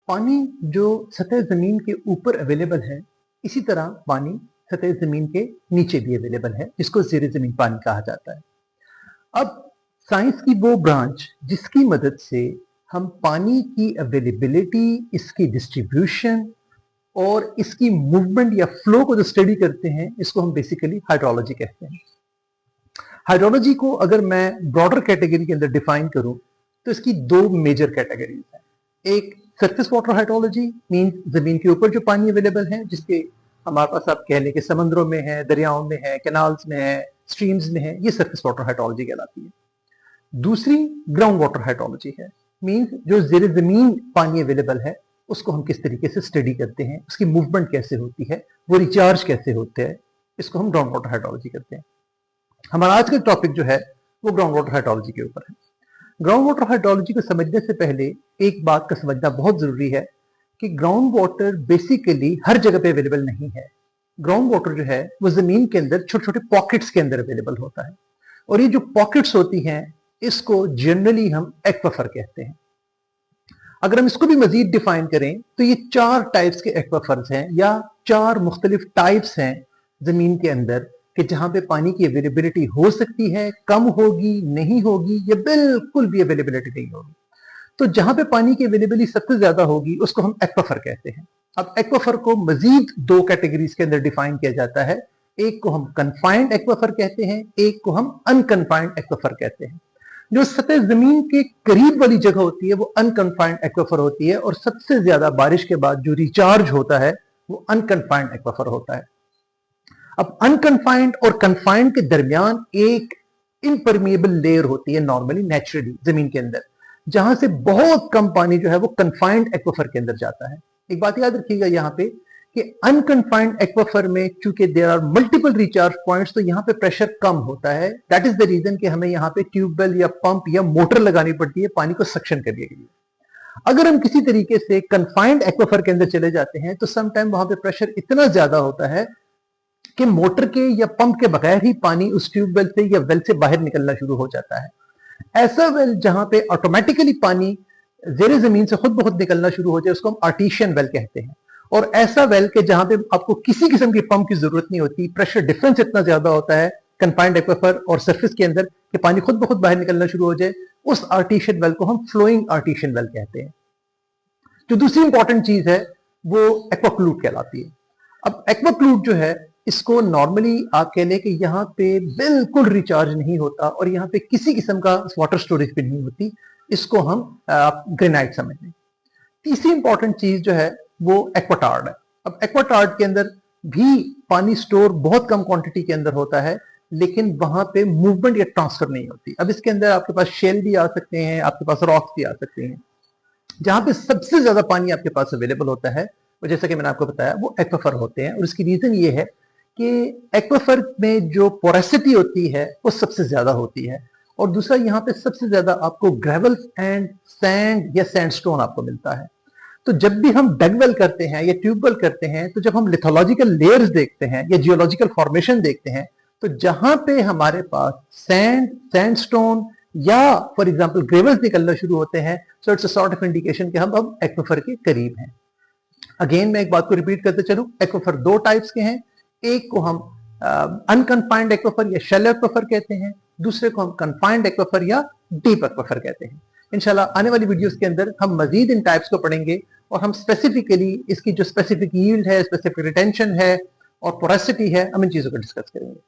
पानी जो सतह जमीन के ऊपर अवेलेबल है, इसी तरह पानी सतह जमीन के नीचे भी अवेलेबल है, जिसको ज़ेरे जमीन पानी कहा जाता है। अब साइंस की वो ब्रांच जिसकी मदद से हम पानी की अवेलेबिलिटी, इसकी डिस्ट्रीब्यूशन और इसकी मूवमेंट या फ्लो को जो स्टडी करते हैं, इसको हम बेसिकली हाइड्रोलॉजी कहते हैं। हाइड्रोलॉजी को अगर मैं ब्रॉडर कैटेगरी के अंदर डिफाइन करूं तो इसकी दो मेजर कैटेगरीज हैं। एक सरफेस वाटर हाइड्रोलॉजी मींस जमीन के ऊपर जो पानी अवेलेबल है, जिसके हमारे पास आप कह लें कि समंदरों में है, दरियाओं में है, कैनाल्स में है, स्ट्रीम्स में है, ये सरफेस वाटर हाइड्रोलॉजी कहलाती है। दूसरी ग्राउंड वाटर हाइड्रोलॉजी है, मींस जो जेर जमीन पानी अवेलेबल है उसको हम किस तरीके से स्टडी करते हैं, उसकी मूवमेंट कैसे होती है, वो रिचार्ज कैसे होते हैं, इसको हम ग्राउंड वाटर हाइड्रोलॉजी करते हैं। हमारा आज का टॉपिक जो है वो ग्राउंड वाटर हाइड्रोलॉजी के ऊपर है। ग्राउंड वाटर हाइड्रोलॉजी को समझने से पहले एक बात का समझना बहुत जरूरी है कि ग्राउंड वाटर बेसिकली हर जगह पे अवेलेबल नहीं है। ग्राउंड वाटर जो है वो जमीन के अंदर छोटे छोटे पॉकेट्स के अंदर अवेलेबल होता है, और ये जो पॉकेट्स होती हैं इसको जनरली हम एक्वाफर कहते हैं। अगर हम इसको भी मजीद डिफाइन करें तो ये चार टाइप्स के एक्वाफर्स हैं, या चार मुख्तलिफ टाइप्स हैं जमीन के अंदर, कि जहां पे पानी की अवेलेबिलिटी हो सकती है, कम होगी, नहीं होगी, या बिल्कुल भी अवेलेबिलिटी नहीं होगी। तो जहां पे पानी की अवेलेबिलिटी सबसे ज्यादा होगी उसको हम एक्वाफर कहते हैं। अब एक्वाफर को मजीद दो कैटेगरीज के अंदर डिफाइन किया जाता है। एक को हम कन्फाइंड एक्वाफर कहते हैं, एक को हम अनकन्फाइंड एक्वाफर कहते हैं। जो सतह जमीन के करीब वाली जगह होती है वो अनकन्फाइंड एक्वाफर होती है, और सबसे ज्यादा बारिश के बाद जो रिचार्ज होता है वो अनकन्फाइंड एक्वाफर होता है। अब अनकन्फाइंड और कन्फाइंड के दरमियान एक इम्परमिएबल लेयर होती है नॉर्मली, नेचुरली जमीन के अंदर, जहां से बहुत कम पानी जो है वो कन्फाइंड एक्वाफर के अंदर जाता है। एक बात याद रखिएगा यहाँ पे कि अनकन्फाइंड एक्वाफर में चूंकि there are multiple recharge points, तो यहाँ पे प्रेशर कम होता है। दैट इज द रीजन कि हमें यहाँ पे ट्यूबवेल या पंप या मोटर लगानी पड़ती है पानी को सक्शन करने के लिए। अगर हम किसी तरीके से कन्फाइंड एक्वाफर के अंदर चले जाते हैं तो समटाइम वहां पे प्रेशर इतना ज्यादा होता है कि मोटर के या पंप के बगैर ही पानी उस ट्यूबवेल से या वेल से बाहर निकलना शुरू हो जाता है। ऐसा वेल जहां पे ऑटोमेटिकली पानी जेरे जमीन से खुद ब खुद निकलना शुरू हो जाए उसको हम आर्टिशियन वेल कहते हैं। और ऐसा वेल के जहां पे आपको किसी किस्म की पंप की जरूरत नहीं होती, प्रेशर डिफरेंस इतना ज्यादा होता है कन्फाइंड एक्वाफर और सरफेस के अंदर कि पानी खुद ब खुद बाहर निकलना शुरू हो जाए, उस आर्टिशियन वेल को हम फ्लोइंग आर्टिशियन वेल कहते हैं। जो दूसरी इंपॉर्टेंट चीज है वो एक्वाक्लूट कहलाती है। अब एक्वाक्लूट जो है इसको नॉर्मली आप कह लें कि यहाँ पे बिल्कुल रिचार्ज नहीं होता और यहाँ पे किसी किस्म का वाटर स्टोरेज भी नहीं होती, इसको हम ग्रेनाइट समझ लें। तीसरी इंपॉर्टेंट चीज जो है वो एक्वाटार्ड है। अब एक्वाटार्ड के अंदर भी पानी स्टोर बहुत कम क्वांटिटी के अंदर होता है, लेकिन वहां पे मूवमेंट या ट्रांसफर नहीं होती। अब इसके अंदर आपके पास शेल भी आ सकते हैं, आपके पास रॉक्स भी आ सकते हैं। जहां पे सबसे ज्यादा पानी आपके पास अवेलेबल होता है वो, जैसा कि मैंने आपको बताया, वो एक्वाफर होते हैं। और इसकी रीजन ये है कि एक्वाफर में जो पोरेसिटी होती है वो सबसे ज्यादा होती है, और दूसरा यहाँ पे सबसे ज्यादा आपको ग्रेवल एंड सैंड या सैंडस्टोन आपको मिलता है। तो जब भी हम डगवेल करते हैं या ट्यूबवेल करते हैं, तो जब हम लिथोलॉजिकल लेयर्स देखते हैं या जियोलॉजिकल फॉर्मेशन देखते हैं, तो जहां पे हमारे पास सैंड, सैंडस्टोन या फॉर एग्जांपल ग्रेवल्स निकलना शुरू होते हैं, so it's a sort of indication कि हम अब एक्वाफर के करीब हैं। अगेन मैं एक बात को रिपीट करते चलूं, एक्वाफर दो टाइप्स के हैं। एक को हम अनकन्फाइंड एक्वाफर या शैलो एक्वाफर कहते हैं, दूसरे को हम कन्फाइंड एक्वाफर या डीप एक्वाफर कहते हैं। इंशाल्लाह आने वाली वीडियोस के अंदर हम मजीद इन टाइप्स को पढ़ेंगे, और हम स्पेसिफिकली इसकी जो स्पेसिफिक यील्ड है, स्पेसिफिक रिटेंशन है और पोरेसिटी है, हम इन चीजों को डिस्कस करेंगे।